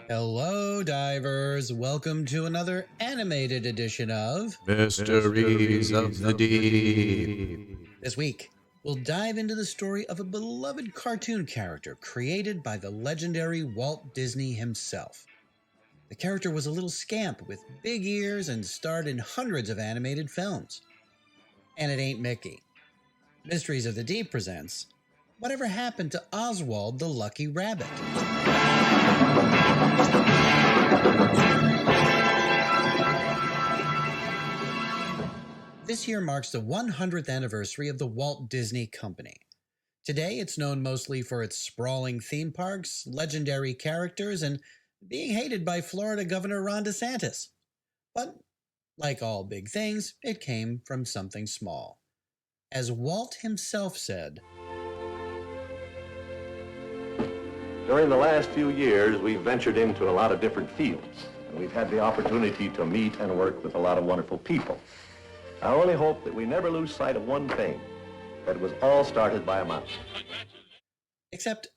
Hello, divers. Welcome to another animated edition of Mysteries of the Deep. This week, we'll dive into the story of a beloved cartoon character created by the legendary Walt Disney himself. The character was a little scamp with big ears and starred in hundreds of animated films. And it ain't Mickey. Mysteries of the Deep presents Whatever Happened to Oswald the Lucky Rabbit? This year marks the 100th anniversary of the Walt Disney Company. Today, it's known mostly for its sprawling theme parks, legendary characters, and being hated by Florida Governor Ron DeSantis. But, like all big things, it came from something small. As Walt himself said, During the last few years, we've ventured into a lot of different fields, and we've had the opportunity to meet and work with a lot of wonderful people. I only hope that we never lose sight of one thing, that it was all started by a mouse. Except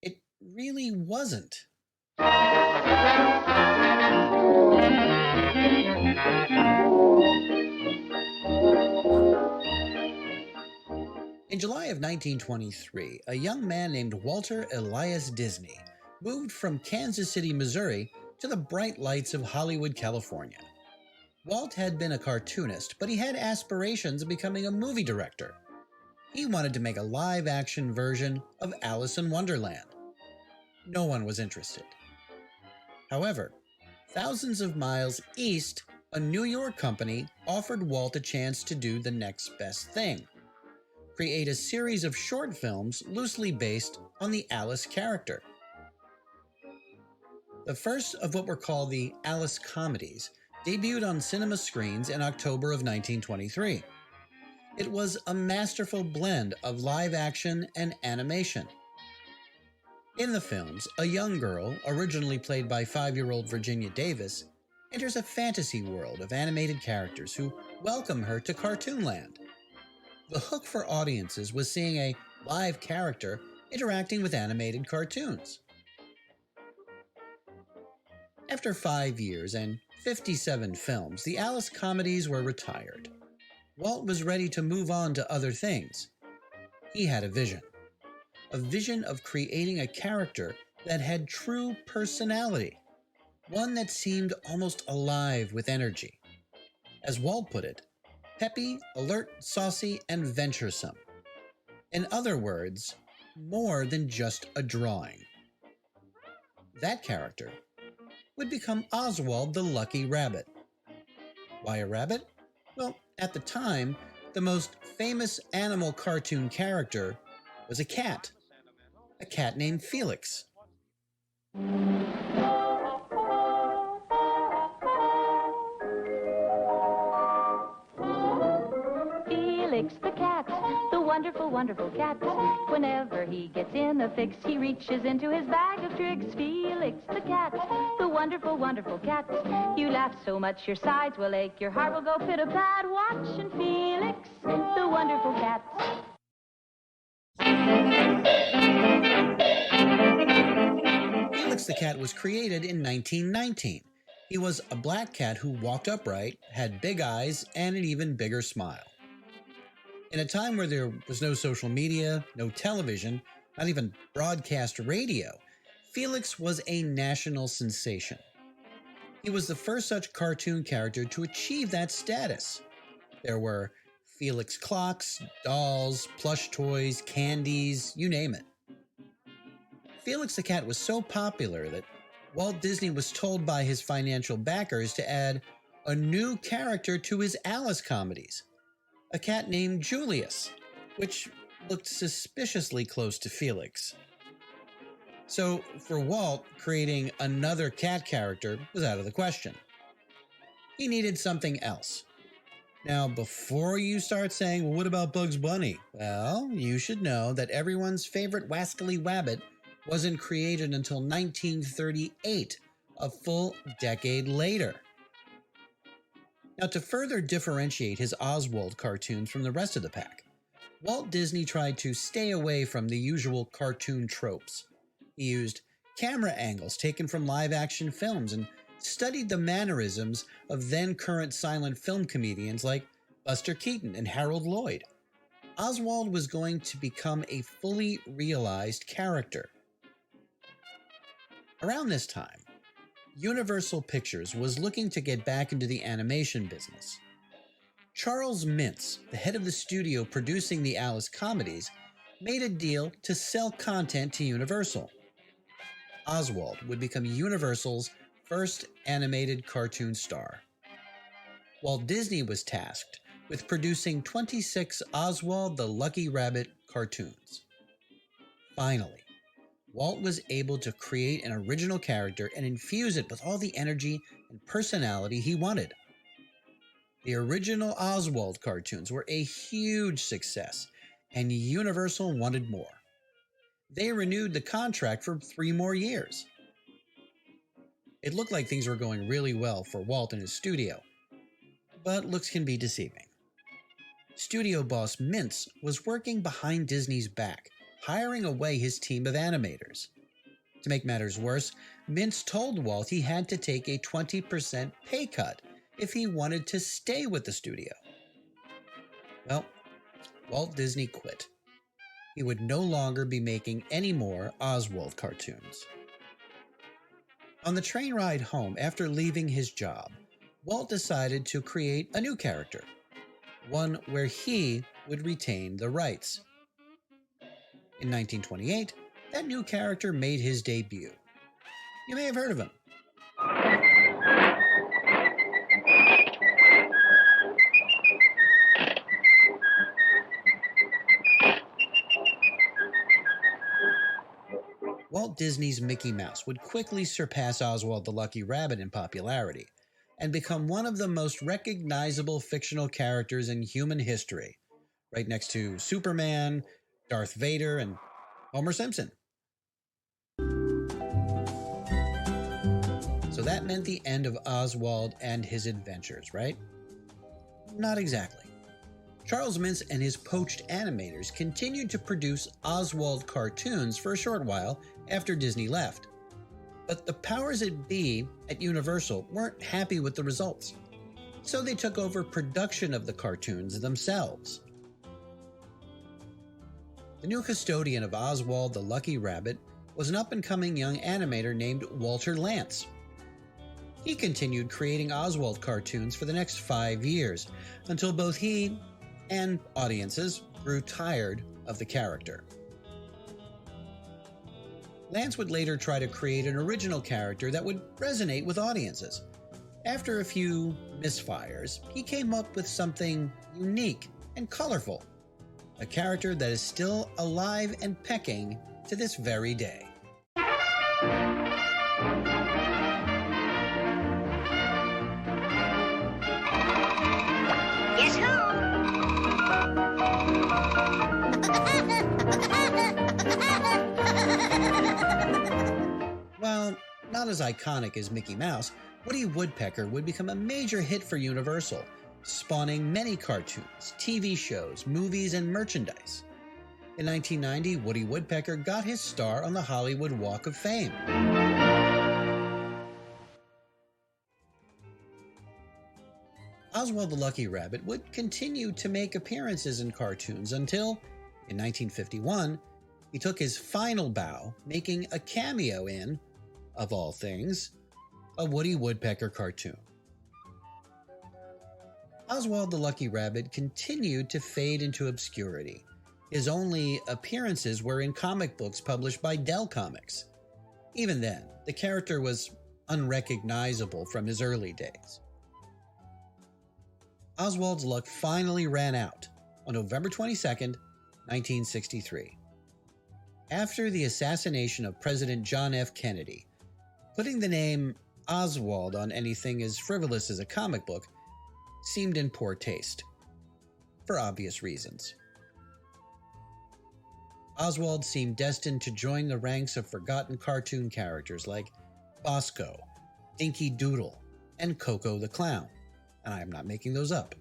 it really wasn't. In July of 1923, a young man named Walter Elias Disney moved from Kansas City, Missouri to the bright lights of Hollywood, California. Walt had been a cartoonist, but he had aspirations of becoming a movie director. He wanted to make a live-action version of Alice in Wonderland. No one was interested. However, thousands of miles east, a New York company offered Walt a chance to do the next best thing: create a series of short films loosely based on the Alice character. The first of what were called the Alice comedies debuted on cinema screens in October of 1923. It was a masterful blend of live action and animation. In the films, a young girl, originally played by 5-year-old Virginia Davis, enters a fantasy world of animated characters who welcome her to Cartoonland. The hook for audiences was seeing a live character interacting with animated cartoons. After 5 years and 57 films, the Alice comedies were retired. Walt was ready to move on to other things. He had a vision of creating a character that had true personality, one that seemed almost alive with energy. As Walt put it, peppy, alert, saucy, and venturesome. In other words, more than just a drawing. That character would become Oswald the Lucky Rabbit. Why a rabbit? Well, at the time, the most famous animal cartoon character was a cat named Felix. Felix the cat, the wonderful, wonderful cat. Whenever he gets in a fix, he reaches into his bag of tricks. Felix the cat, the wonderful, wonderful cat. You laugh so much your sides will ache, your heart will go pit-a-pat. Watching Felix, the wonderful cat. Felix the cat was created in 1919. He was a black cat who walked upright, had big eyes, and an even bigger smile. In a time where there was no social media, no television, not even broadcast radio, Felix was a national sensation. He was the first such cartoon character to achieve that status. There were Felix clocks, dolls, plush toys, candies, you name it. Felix the cat was so popular that Walt Disney was told by his financial backers to add a new character to his Alice comedies, a cat named Julius, which looked suspiciously close to Felix. So, for Walt, creating another cat character was out of the question. He needed something else. Now, before you start saying, well, what about Bugs Bunny? Well, you should know that everyone's favorite wascally wabbit wasn't created until 1938, a full decade later. Now, to further differentiate his Oswald cartoons from the rest of the pack, Walt Disney tried to stay away from the usual cartoon tropes. He used camera angles taken from live-action films, and studied the mannerisms of then-current silent film comedians like Buster Keaton and Harold Lloyd. Oswald was going to become a fully realized character. Around this time, Universal Pictures was looking to get back into the animation business. Charles Mintz, the head of the studio producing the Alice comedies, made a deal to sell content to Universal. Oswald would become Universal's first animated cartoon star. Walt Disney was tasked with producing 26 Oswald the Lucky Rabbit cartoons. Finally, Walt was able to create an original character and infuse it with all the energy and personality he wanted. The original Oswald cartoons were a huge success, and Universal wanted more. They renewed the contract for 3 more years. It looked like things were going really well for Walt and his studio, but looks can be deceiving. Studio boss Mintz was working behind Disney's back, hiring away his team of animators. To make matters worse, Mintz told Walt he had to take a 20% pay cut if he wanted to stay with the studio. Well, Walt Disney quit. He would no longer be making any more Oswald cartoons. On the train ride home after leaving his job, Walt decided to create a new character, one where he would retain the rights. In 1928, that new character made his debut. You may have heard of him. Walt Disney's Mickey Mouse would quickly surpass Oswald the Lucky Rabbit in popularity and become one of the most recognizable fictional characters in human history, right next to Superman, Darth Vader, and Homer Simpson. So that meant the end of Oswald and his adventures, right? Not exactly. Charles Mintz and his poached animators continued to produce Oswald cartoons for a short while after Disney left. But the powers that be at Universal weren't happy with the results, so they took over production of the cartoons themselves. The new custodian of Oswald the Lucky Rabbit was an up-and-coming young animator named Walter Lantz. He continued creating Oswald cartoons for the next 5 years, until both he and audiences grew tired of the character. Lantz would later try to create an original character that would resonate with audiences. After a few misfires, he came up with something unique and colorful, a character that is still alive and pecking to this very day. Guess who? While not as iconic as Mickey Mouse, Woody Woodpecker would become a major hit for Universal, spawning many cartoons, TV shows, movies, and merchandise. In 1990, Woody Woodpecker got his star on the Hollywood Walk of Fame. Oswald the Lucky Rabbit would continue to make appearances in cartoons until, in 1951, he took his final bow, making a cameo in, of all things, a Woody Woodpecker cartoon. Oswald the Lucky Rabbit continued to fade into obscurity. His only appearances were in comic books published by Dell Comics. Even then, the character was unrecognizable from his early days. Oswald's luck finally ran out on November 22, 1963. After the assassination of President John F. Kennedy, putting the name Oswald on anything as frivolous as a comic book seemed in poor taste, for obvious reasons. Oswald seemed destined to join the ranks of forgotten cartoon characters like Bosco, Dinky Doodle, and Coco the Clown, and I am not making those up.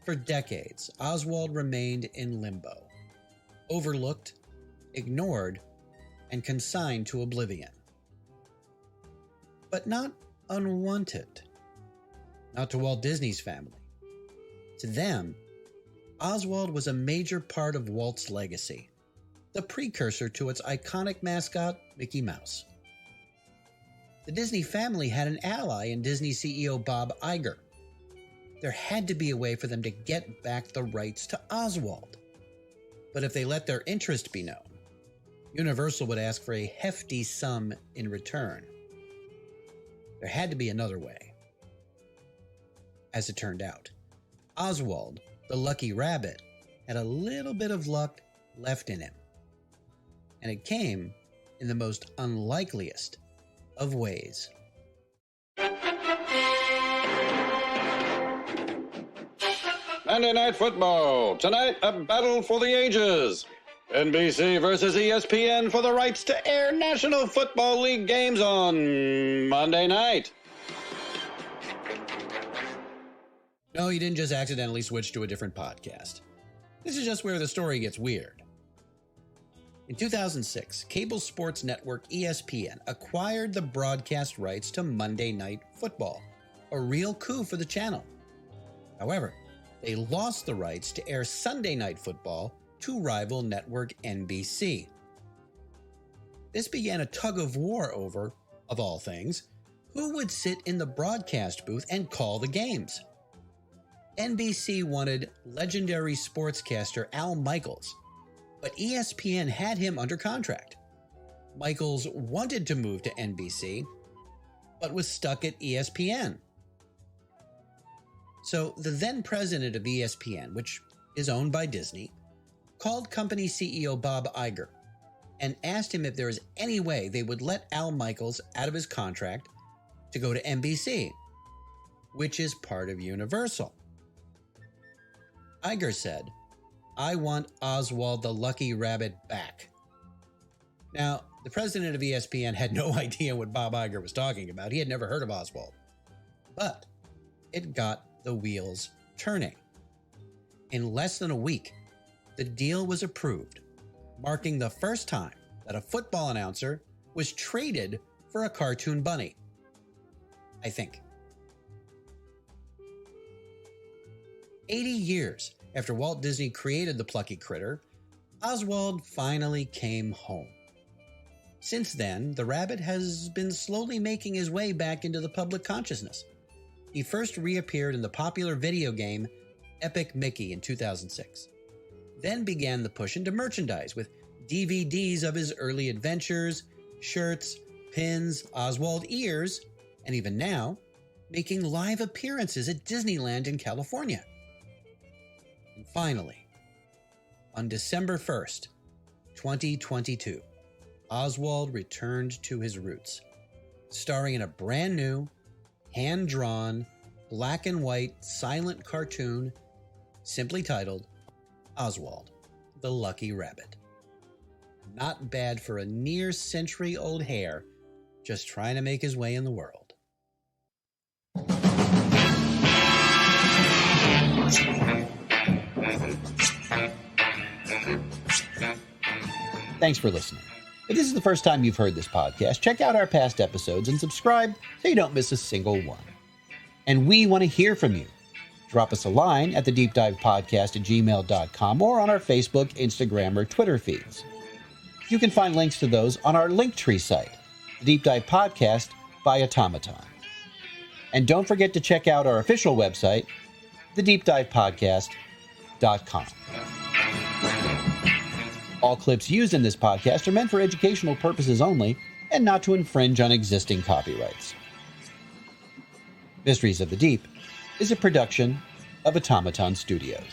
For decades, Oswald remained in limbo, overlooked, ignored, and consigned to oblivion. But not unwanted. Not to Walt Disney's family. To them, Oswald was a major part of Walt's legacy, the precursor to its iconic mascot, Mickey Mouse. The Disney family had an ally in Disney CEO Bob Iger. There had to be a way for them to get back the rights to Oswald. But if they let their interest be known, Universal would ask for a hefty sum in return. There had to be another way. As it turned out, Oswald, the lucky rabbit, had a little bit of luck left in him. And it came in the most unlikeliest of ways. Monday Night Football. Tonight, a battle for the ages. NBC versus ESPN for the rights to air National Football League games on Monday night. No, you didn't just accidentally switch to a different podcast. This is just where the story gets weird. In 2006, cable sports network ESPN acquired the broadcast rights to Monday Night Football, a real coup for the channel. However, they lost the rights to air Sunday Night Football to rival network NBC. This began a tug of war over, of all things, who would sit in the broadcast booth and call the games. NBC wanted legendary sportscaster Al Michaels, but ESPN had him under contract. Michaels wanted to move to NBC, but was stuck at ESPN. So the then president of ESPN, which is owned by Disney, called company CEO Bob Iger and asked him if there was any way they would let Al Michaels out of his contract to go to NBC, which is part of Universal. Iger said, "I want Oswald the Lucky Rabbit back." Now, the president of ESPN had no idea what Bob Iger was talking about. He had never heard of Oswald. But it got the wheels turning. In less than a week, the deal was approved, marking the first time that a football announcer was traded for a cartoon bunny. I think. 80 years after Walt Disney created the plucky critter, Oswald finally came home. Since then, the rabbit has been slowly making his way back into the public consciousness. He first reappeared in the popular video game Epic Mickey in 2006. Then began the push into merchandise with DVDs of his early adventures, shirts, pins, Oswald ears, and even now, making live appearances at Disneyland in California. And finally, on December 1st, 2022, Oswald returned to his roots, starring in a brand new, hand-drawn, black and white silent cartoon simply titled Oswald, the Lucky Rabbit. Not bad for a near-century-old hare just trying to make his way in the world. Thanks for listening. If this is the first time you've heard this podcast, check out our past episodes and subscribe so you don't miss a single one. And we want to hear from you. Drop us a line at thedeepdivepodcast@gmail.com or on our Facebook, Instagram, or Twitter feeds. You can find links to those on our Linktree site, The Deep Dive Podcast by Automaton. And don't forget to check out our official website, thedeepdivepodcast.com. All clips used in this podcast are meant for educational purposes only and not to infringe on existing copyrights. Mysteries of the Deep is a production of Automaton Studios.